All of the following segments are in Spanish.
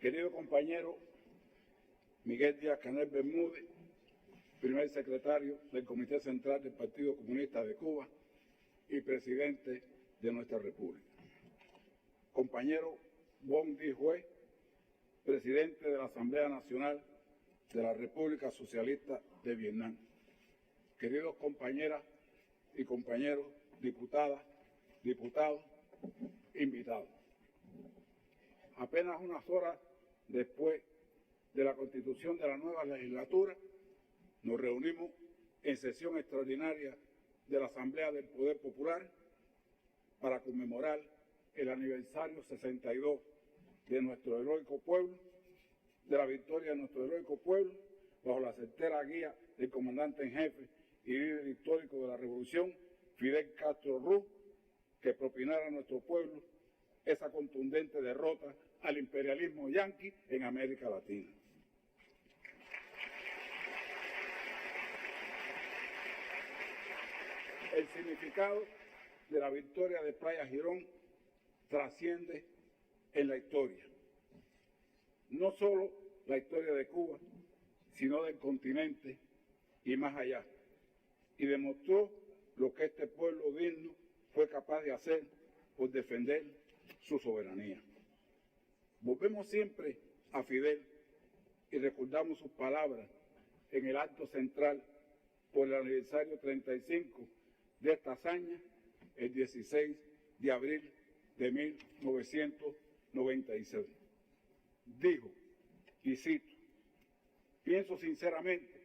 Querido compañero Miguel Díaz-Canel Bermúdez, primer secretario del Comité Central del Partido Comunista de Cuba y presidente de nuestra República. Compañero Bon Di Hue, presidente de la Asamblea Nacional de la República Socialista de Vietnam. Queridos compañeras y compañeros, diputadas, diputados, invitados. Apenas unas horas después de la constitución de la nueva legislatura, nos reunimos en sesión extraordinaria de la Asamblea del Poder Popular para conmemorar el aniversario 62 de nuestro heroico pueblo, de la victoria de nuestro heroico pueblo, bajo la certera guía del comandante en jefe y líder histórico de la revolución, Fidel Castro Ruz, que propinara a nuestro pueblo esa contundente derrota al imperialismo yanqui en América Latina. El significado de la victoria de Playa Girón trasciende en la historia. No solo la historia de Cuba, sino del continente y más allá. Y demostró lo que este pueblo digno fue capaz de hacer por defender su soberanía. Volvemos siempre a Fidel y recordamos sus palabras en el acto central por el aniversario 35 de esta hazaña, el 16 de abril de 1996. Dijo, y cito, pienso sinceramente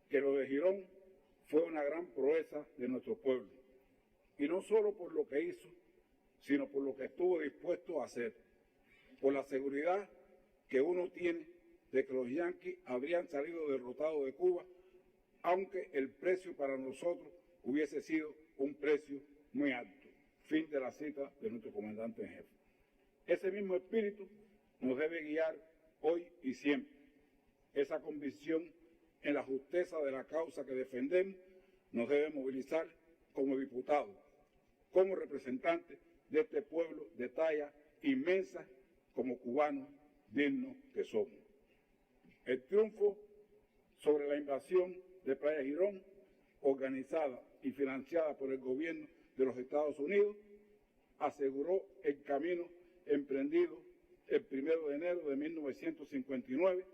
que lo de Girón fue una gran proeza de nuestro pueblo, y no solo por lo que hizo, sino por lo que estuvo dispuesto a hacer, por la seguridad que uno tiene de que los yanquis habrían salido derrotados de Cuba, aunque el precio para nosotros hubiese sido un precio muy alto. Fin de la cita de nuestro comandante en jefe. Ese mismo espíritu nos debe guiar hoy y siempre. Esa convicción en la justeza de la causa que defendemos nos debe movilizar como diputados, como representantes de este pueblo de talla inmensa, como cubanos dignos que somos. El triunfo sobre la invasión de Playa Girón, organizada y financiada por el gobierno de los Estados Unidos, aseguró el camino emprendido el 1 de enero de 1959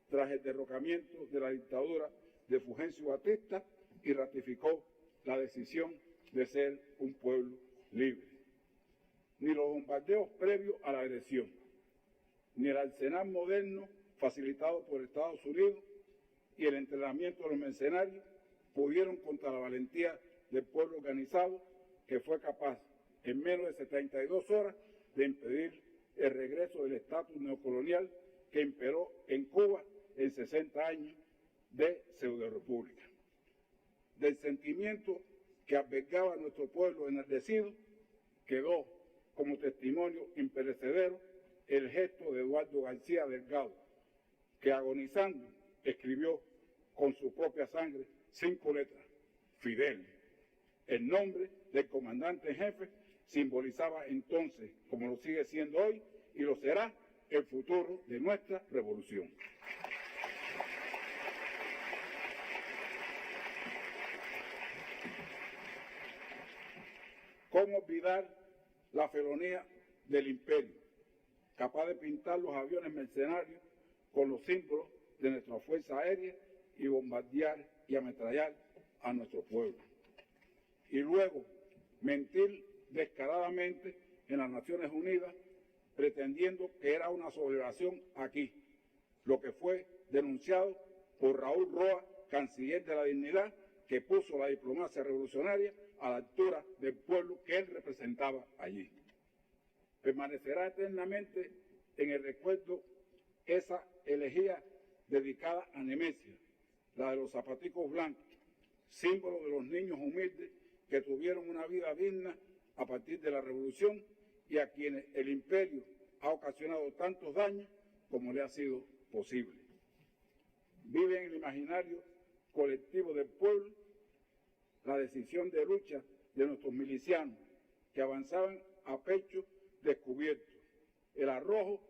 tras el derrocamiento de la dictadura de Fulgencio Batista y ratificó la decisión de ser un pueblo libre. Ni los bombardeos previos a la agresión, ni el arsenal moderno facilitado por Estados Unidos y el entrenamiento de los mercenarios pudieron contra la valentía del pueblo organizado que fue capaz en menos de 72 horas de impedir el regreso del estatus neocolonial que imperó en Cuba en 60 años de pseudorepública. Del sentimiento que albergaba a nuestro pueblo enardecido quedó como testimonio imperecedero el gesto de Eduardo García Delgado, que agonizando escribió con su propia sangre 5 letras, Fidel. El nombre del comandante en jefe simbolizaba entonces, como lo sigue siendo hoy, y lo será, el futuro de nuestra revolución. ¿Cómo olvidar la felonía del imperio, capaz de pintar los aviones mercenarios con los símbolos de nuestra fuerza aérea y bombardear y ametrallar a nuestro pueblo? Y luego mentir descaradamente en las Naciones Unidas pretendiendo que era una sublevación aquí, lo que fue denunciado por Raúl Roa, canciller de la dignidad, que puso la diplomacia revolucionaria a la altura del pueblo que él representaba allí. Permanecerá eternamente en el recuerdo esa elegía dedicada a Nemesia, la de los zapaticos blancos, símbolo de los niños humildes que tuvieron una vida digna a partir de la revolución y a quienes el imperio ha ocasionado tantos daños como le ha sido posible. Vive en el imaginario colectivo del pueblo la decisión de lucha de nuestros milicianos que avanzaban a pecho descubierto, el arrojo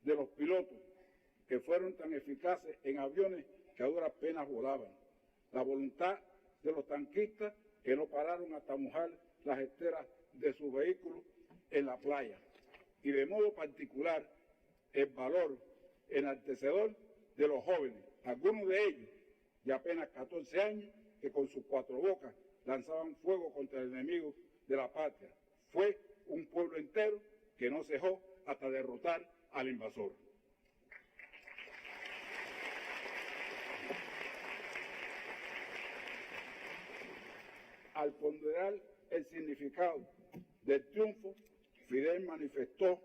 de los pilotos, que fueron tan eficaces en aviones que a duras penas volaban, la voluntad de los tanquistas que no pararon hasta mojar las esteras de sus vehículos en la playa, y de modo particular el valor enaltecedor de los jóvenes, algunos de ellos de apenas 14 años, que con sus cuatro bocas lanzaban fuego contra el enemigo de la patria. Fue un pueblo entero que no cejó hasta derrotar al invasor. Al ponderar el significado del triunfo, Fidel manifestó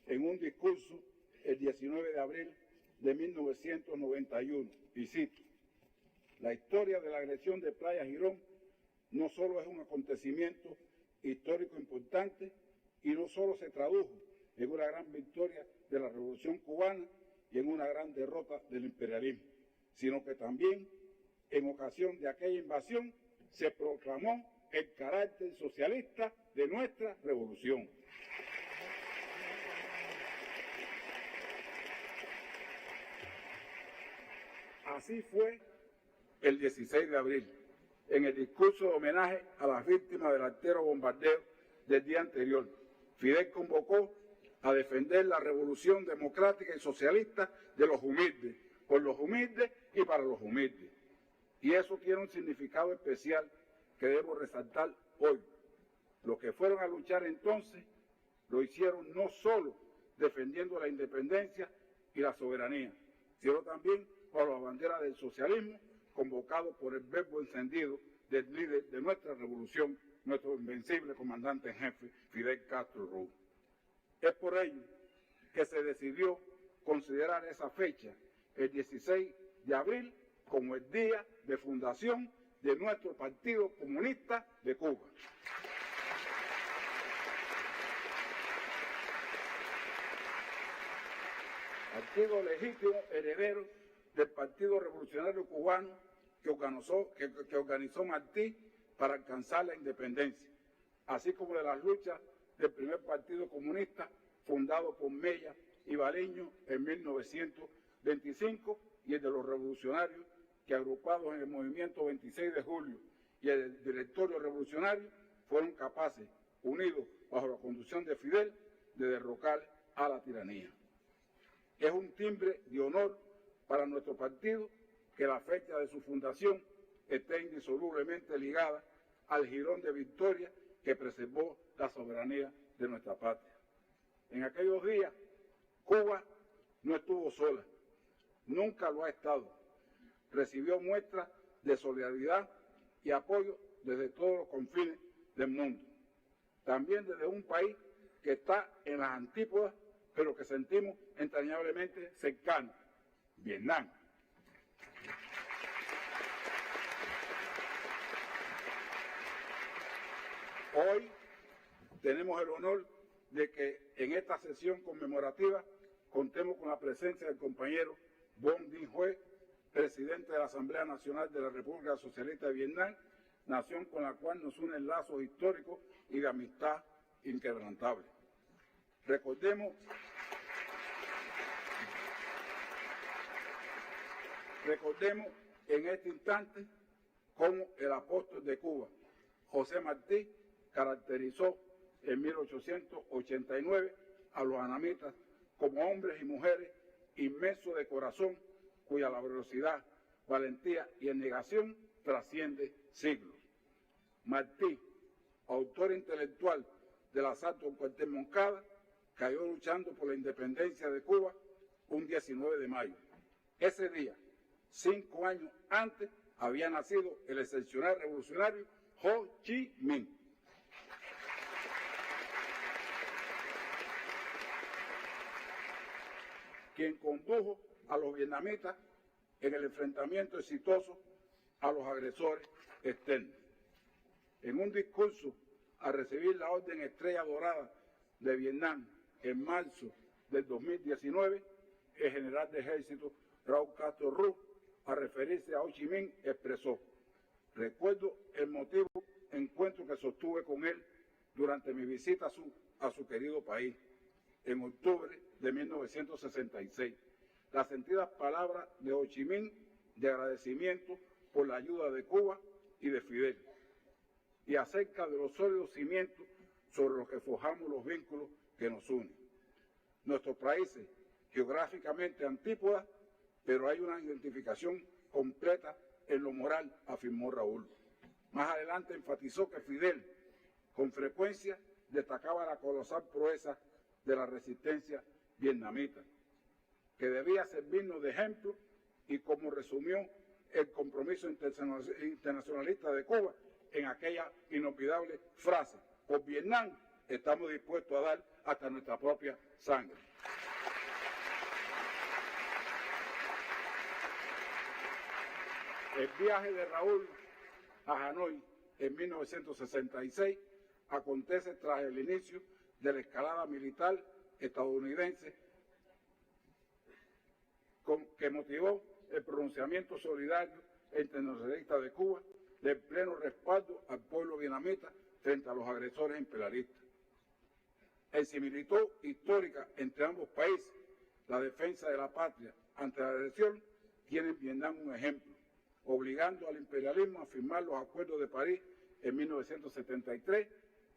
en un discurso el 19 de abril de 1991, y cito: la historia de la agresión de Playa Girón no solo es un acontecimiento histórico importante y no solo se tradujo en una gran victoria de la Revolución Cubana y en una gran derrota del imperialismo, sino que también en ocasión de aquella invasión se proclamó el carácter socialista de nuestra revolución. Así fue el 16 de abril, en el discurso de homenaje a las víctimas del artero bombardeo del día anterior. Fidel convocó a defender la revolución democrática y socialista de los humildes, por los humildes y para los humildes. Y eso tiene un significado especial que debo resaltar hoy. Los que fueron a luchar entonces lo hicieron no solo defendiendo la independencia y la soberanía, sino también por la bandera del socialismo, convocado por el verbo encendido del líder de nuestra revolución, nuestro invencible comandante en jefe, Fidel Castro Ruz. Es por ello que se decidió considerar esa fecha, el 16 de abril, como el día de fundación de nuestro Partido Comunista de Cuba. Partido legítimo heredero del Partido Revolucionario Cubano que organizó Martí para alcanzar la independencia, así como de las luchas del primer Partido Comunista fundado por Mella y Baliño en 1925 y el de los revolucionarios que, agrupados en el movimiento 26 de julio y el directorio revolucionario, fueron capaces, unidos bajo la conducción de Fidel, de derrocar a la tiranía. Es un timbre de honor para nuestro partido que la fecha de su fundación esté indisolublemente ligada al jirón de victoria que preservó la soberanía de nuestra patria. En aquellos días, Cuba no estuvo sola, nunca lo ha estado. Recibió muestras de solidaridad y apoyo desde todos los confines del mundo. También desde un país que está en las antípodas, pero que sentimos entrañablemente cercano, Vietnam. Hoy tenemos el honor de que en esta sesión conmemorativa contemos con la presencia del compañero Bon Dinh Hue, presidente de la Asamblea Nacional de la República Socialista de Vietnam, nación con la cual nos unen lazos históricos y de amistad inquebrantable. Recordemos en este instante cómo el apóstol de Cuba, José Martí, caracterizó en 1889 a los anamitas como hombres y mujeres inmensos de corazón, cuya laboriosidad, valentía y abnegación trasciende siglos. Martí, autor intelectual del asalto al cuartel Moncada, cayó luchando por la independencia de Cuba un 19 de mayo. Ese día, 5 años antes, había nacido el excepcional revolucionario Ho Chi Minh. Quien condujo a los vietnamitas en el enfrentamiento exitoso a los agresores externos. En un discurso al recibir la Orden Estrella Dorada de Vietnam en marzo del 2019, el general de ejército Raúl Castro Ruz, al referirse a Ho Chi Minh, expresó: recuerdo el motivo encuentro que sostuve con él durante mi visita a su querido país en octubre de 1966. Las sentidas palabras de Ho Chi Minh de agradecimiento por la ayuda de Cuba y de Fidel, y acerca de los sólidos cimientos sobre los que forjamos los vínculos que nos unen. Nuestros países, geográficamente antípodas, pero hay una identificación completa en lo moral, afirmó Raúl. Más adelante enfatizó que Fidel, con frecuencia, destacaba la colosal proeza de la resistencia vietnamita, que debía servirnos de ejemplo, y como resumió el compromiso internacionalista de Cuba en aquella inolvidable frase: por Vietnam estamos dispuestos a dar hasta nuestra propia sangre. El viaje de Raúl a Hanoi en 1966 acontece tras el inicio de la escalada militar estadounidense que motivó el pronunciamiento solidario e internacionalista de Cuba de pleno respaldo al pueblo vietnamita frente a los agresores imperialistas. En similitud histórica entre ambos países, la defensa de la patria ante la agresión tiene en Vietnam un ejemplo, obligando al imperialismo a firmar los acuerdos de París en 1973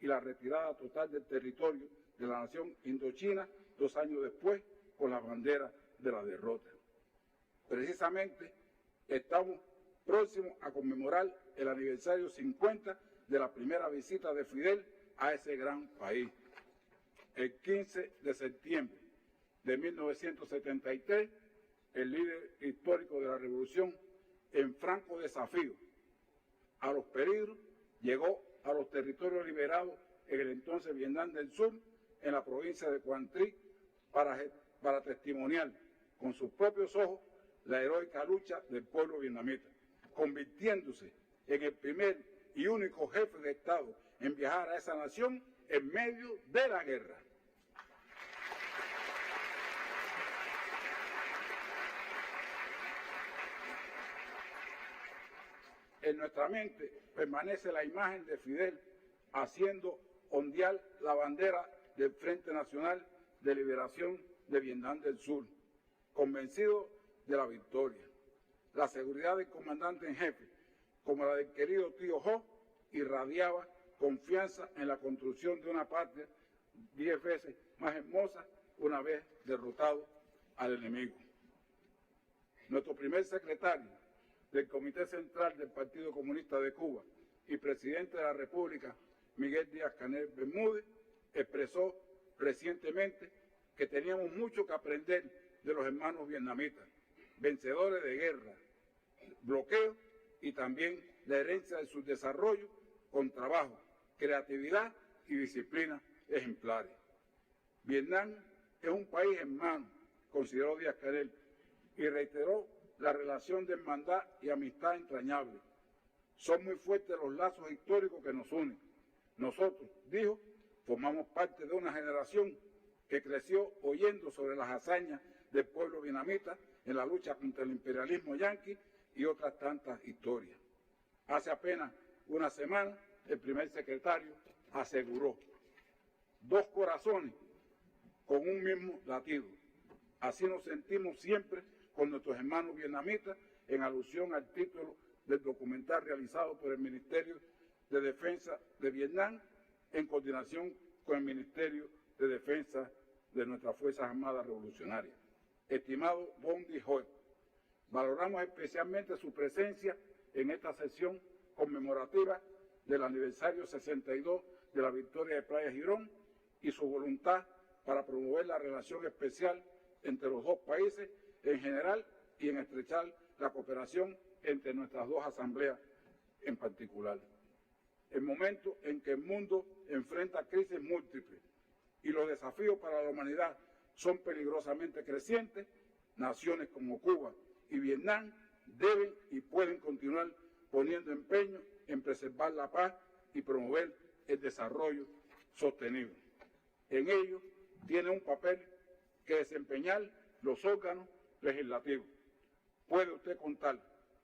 y la retirada total del territorio de la nación indochina 2 años después con la bandera de la derrota. Precisamente estamos próximos a conmemorar el aniversario 50 de la primera visita de Fidel a ese gran país. El 15 de septiembre de 1973, el líder histórico de la revolución, en franco desafío a los peligros, llegó a los territorios liberados en el entonces Vietnam del Sur, en la provincia de Quang Tri, para testimoniar con sus propios ojos la heroica lucha del pueblo vietnamita, convirtiéndose en el primer y único jefe de Estado en viajar a esa nación en medio de la guerra. En nuestra mente permanece la imagen de Fidel haciendo ondear la bandera del Frente Nacional de Liberación de Vietnam del Sur, convencido de la victoria. La seguridad del comandante en jefe, como la del querido tío Ho, irradiaba confianza en la construcción de una patria 10 veces más hermosa una vez derrotado al enemigo. Nuestro primer secretario del Comité Central del Partido Comunista de Cuba y presidente de la República, Miguel Díaz-Canel Bermúdez, expresó recientemente que teníamos mucho que aprender de los hermanos vietnamitas, vencedores de guerra, bloqueo y también la herencia de su desarrollo con trabajo, creatividad y disciplina ejemplares. Vietnam es un país hermano, consideró Díaz-Canel, y reiteró la relación de hermandad y amistad entrañable. Son muy fuertes los lazos históricos que nos unen. Nosotros, dijo, formamos parte de una generación que creció oyendo sobre las hazañas del pueblo vietnamita en la lucha contra el imperialismo yanqui y otras tantas historias. Hace apenas una semana, el primer secretario aseguró: 2 corazones con un mismo latido. Así nos sentimos siempre con nuestros hermanos vietnamitas, en alusión al título del documental realizado por el Ministerio de Defensa de Vietnam, en coordinación con el Ministerio de Defensa de nuestras Fuerzas Armadas Revolucionarias. Estimado Bon Di-Ho, valoramos especialmente su presencia en esta sesión conmemorativa del aniversario 62 de la victoria de Playa Girón y su voluntad para promover la relación especial entre los dos países en general y en estrechar la cooperación entre nuestras dos asambleas en particular. El momento en que el mundo enfrenta crisis múltiples y los desafíos para la humanidad son peligrosamente crecientes, naciones como Cuba y Vietnam deben y pueden continuar poniendo empeño en preservar la paz y promover el desarrollo sostenible. En ello tiene un papel que desempeñar los órganos legislativos. Puede usted contar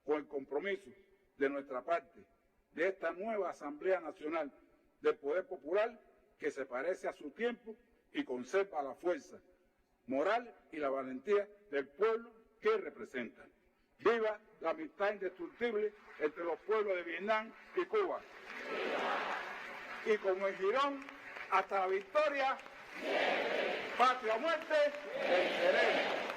con el compromiso de nuestra parte, de esta nueva Asamblea Nacional del Poder Popular, que se parece a su tiempo y conserva la fuerza, moral y la valentía del pueblo que representan. ¡Viva la amistad indestructible entre los pueblos de Vietnam y Cuba! ¡Viva! Y como en Girón, hasta la victoria, patria o muerte, venceremos.